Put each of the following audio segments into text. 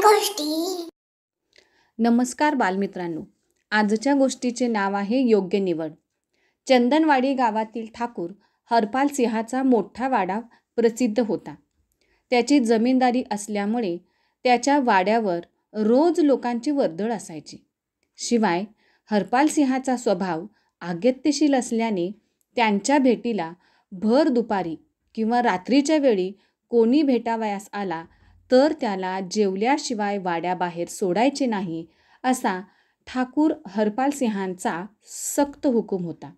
गोष्टी. नमस्कार बालमित्रांनो, आजच्या गोष्टीचे नाव आहे योग्य निवड. चंदनवाडी गावातील ठाकूर हरपाल सिंहाचा मोठा वाडा प्रसिद्ध होता. त्याची जमीनदारी असल्यामुळे त्याच्या वाड्यावर रोज लोकांची वर्दळ असायची. शिवाय हरपाल सिंहाचा स्वभाव आज्ञात्यशील असल्याने त्यांच्या भेटीला भर दुपारी किंवा रात्रीच्या वेळी कोणी भेटावयास आला तर त्याला जेवल्याशिवाय वाड्याबाहेर सोडायचे नाही, असा ठाकूर हरपाल सिंहांचा सक्त हुकूम होता.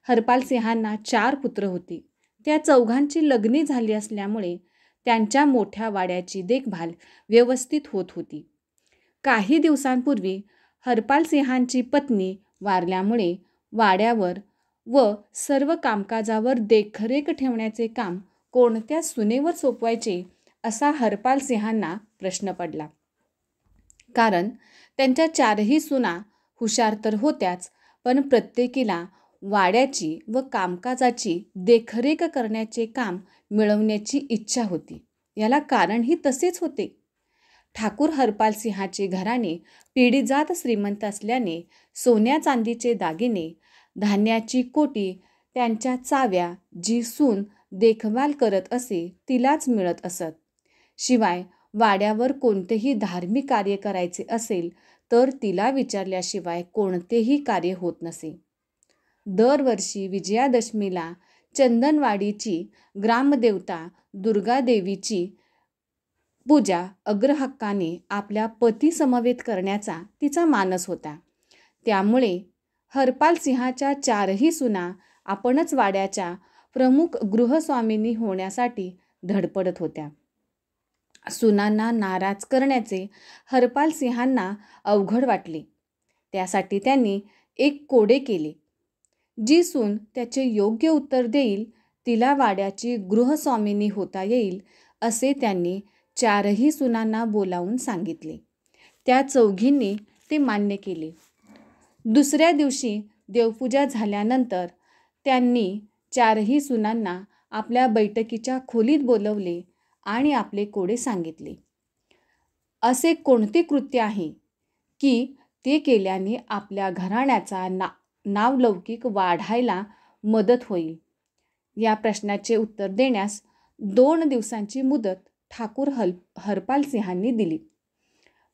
हरपाल सिंहांना 4 पुत्र होती. त्या चौघांची लग्ने झाली असल्यामुळे त्यांच्या मोठ्या वाड्याची देखभाल व्यवस्थित होत होती. काही दिवसांपूर्वी हरपाल सिंहांची पत्नी वारल्यामुळे वाड्यावर व सर्व कामकाजावर देखरेख ठेवण्याचे काम कोणत्या सुनेवर सोपवायचे, असा हरपाल सिंहांना प्रश्न पडला. कारण त्यांच्या 4ही सुना हुशार तर होत्याच, पण प्रत्येकीला वाड्याची व कामकाजाची देखरेख करण्याचे काम मिळवण्याची इच्छा होती. याला कारणही तसेच होते. ठाकूर हरपाल सिंहाचे घराणे पिढीजात श्रीमंत असल्याने सोन्या चांदीचे दागिने, धान्याची कोटी, त्यांच्या चाव्या जी सून देखभाल करत असे तिलाच मिळत असत. शिवाय वाड्यावर कोणतेही धार्मिक कार्य करायचे असेल तर तिला विचारल्याशिवाय कोणतेही कार्य होत नसे. दरवर्षी विजयादशमीला चंदनवाडीची ग्रामदेवता दुर्गादेवीची पूजा अग्रहक्काने आपल्या पतीसमवेत करण्याचा तिचा मानस होता. त्यामुळे हरपाल सिंहाच्या 4ही सुना आपणच वाड्याच्या प्रमुख गृहस्वामिनी होण्यासाठी धडपडत होत्या. सुनांना नाराज करण्याचे हरपाल सिंहांना अवघड वाटले. त्यासाठी त्यांनी एक कोडे केले. जी सून त्याचे योग्य उत्तर देईल तिला वाड्याची गृहस्वामिनी होता येईल, असे त्यांनी 4ही सुनांना बोलावून सांगितले. त्या चौघींनी ते मान्य केले. दुसऱ्या दिवशी देवपूजा झाल्यानंतर त्यांनी 4ही सुनांना आपल्या बैठकीच्या खोलीत बोलवले आणि आपले कोडे सांगितले. असे कोणते कृत्य आहे की ते केल्याने आपल्या घराण्याचा नावलौकिक वाढायला मदत होईल? या प्रश्नाचे उत्तर देण्यास 2 दिवसांची मुदत ठाकूर हरपाल सिंहांनी दिली.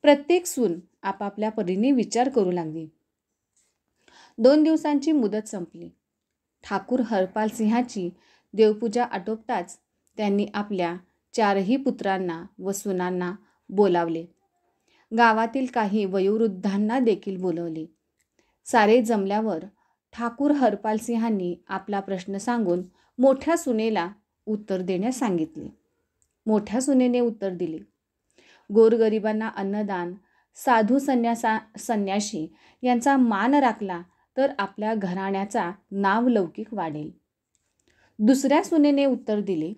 प्रत्येक सून आपापल्या परीने विचार करू लागली. 2 दिवसांची मुदत संपली. ठाकूर हरपाल सिंहाची देवपूजा आटोपताच त्यांनी आपल्या 4ही पुत्रांना व सुनांना बोलावले. गावातील काही वयोवृद्धांना देखील बोलवले. सारे जमल्यावर ठाकूर हरपाल सिंहांनी आपला प्रश्न सांगून मोठ्या सुनेला उत्तर देण्यास सांगितले. मोठ्या सुनेने उत्तर दिले, गोरगरिबांना अन्नदान, साधू संन्यासी यांचा मान राखला तर आपल्या घराण्याचा नावलौकिक वाढेल. दुसऱ्या सुनेने उत्तर दिले,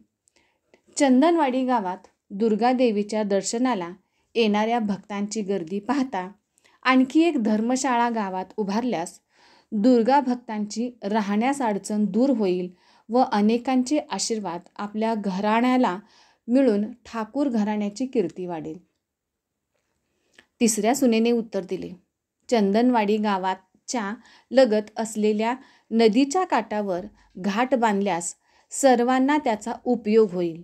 चंदनवाडी गावात दुर्गादेवीच्या दर्शनाला येणाऱ्या भक्तांची गर्दी पाहता आणखी एक धर्मशाळा गावात उभारल्यास दुर्गा भक्तांची राहण्यास अडचण दूर होईल व अनेकांचे आशीर्वाद आपल्या घराण्याला मिळून ठाकूर घराण्याची कीर्ती वाढेल. तिसऱ्या सुनेने उत्तर दिले, चंदनवाडी गावाच्या लगत असलेल्या नदीच्या काठावर घाट बांधल्यास सर्वांना त्याचा उपयोग होईल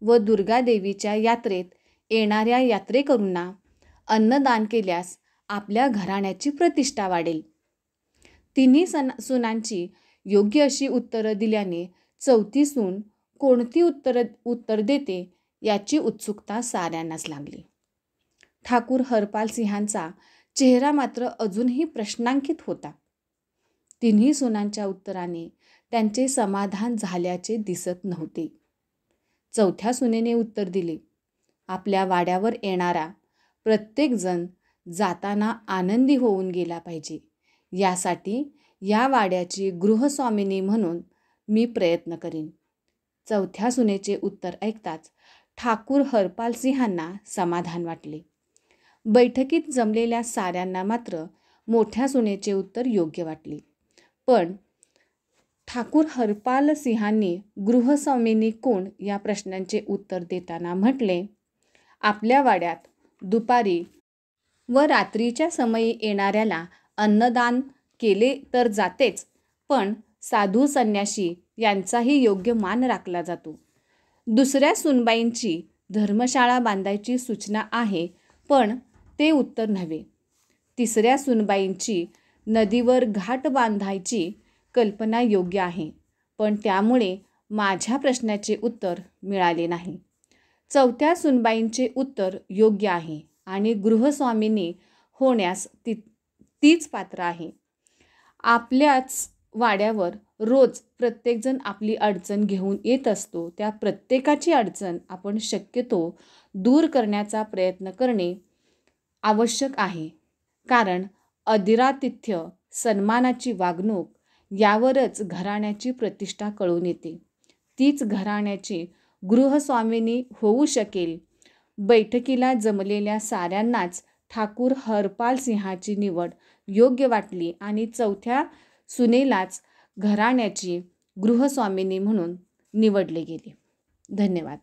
व दुर्गादेवीच्या यात्रेत येणाऱ्या यात्रेकरूंना अन्नदान केल्यास आपल्या घराण्याची प्रतिष्ठा वाढेल. तिन्ही सुनांची योग्य अशी उत्तरं दिल्याने 4थी सून कोणती उत्तर देते याची उत्सुकता साऱ्यांनाच लागली. ठाकूर हरपाल सिंहांचा चेहरा मात्र अजूनही प्रश्नांकित होता. तिन्ही सुनांच्या उत्तराने त्यांचे समाधान झाल्याचे दिसत नव्हते. 4थ्या सुनेने उत्तर दिले, आपल्या वाड्यावर येणारा प्रत्येक जण जाताना आनंदी होऊन गेला पाहिजे, यासाठी या वाड्याची गृहस्वामिनी म्हणून मी प्रयत्न करीन. 4थ्या सुनेचे उत्तर ऐकताच ठाकूर हरपाल सिंहांना समाधान वाटले. बैठकीत जमलेल्या साऱ्यांना मात्र मोठ्या सुनेचे उत्तर योग्य वाटले. पण ठाकूर हरपाल सिंहांनी गृहस्वामिनी कोण या प्रश्नांचे उत्तर देताना म्हटले, आपल्या वाड्यात दुपारी व रात्रीच्या समयी येणाऱ्याला अन्नदान केले तर जातेच, पण साधू संन्यासी यांचाही योग्य मान राखला जातो. दुसऱ्या सुनबाईंची धर्मशाळा बांधायची सूचना आहे, पण ते उत्तर नव्हे. तिसऱ्या सुनबाईंची नदीवर घाट बांधायची कल्पना योग्य आहे, पण त्यामुळे माझ्या प्रश्नाचे उत्तर मिळाले नाही. चौथ्या सुनबाईंचे उत्तर योग्य आहे आणि गृहस्वामिनी होण्यास तीच पात्र आहे. आपल्याच वाड्यावर रोज प्रत्येकजण आपली अडचण घेऊन येत असतो. त्या प्रत्येकाची अडचण आपण शक्यतो दूर करण्याचा प्रयत्न करणे आवश्यक आहे, कारण आदरातिथ्य, सन्मानाची वागणूक यावरच घराण्याची प्रतिष्ठा कळून येते. तीच घराण्याची गृहस्वामिनी होऊ शकेल. बैठकीला जमलेल्या साऱ्यांनाच ठाकूर हरपाल सिंहाची निवड योग्य वाटली आणि चौथ्या सुनेलाच घराण्याची गृहस्वामिनी म्हणून निवडले गेले. धन्यवाद.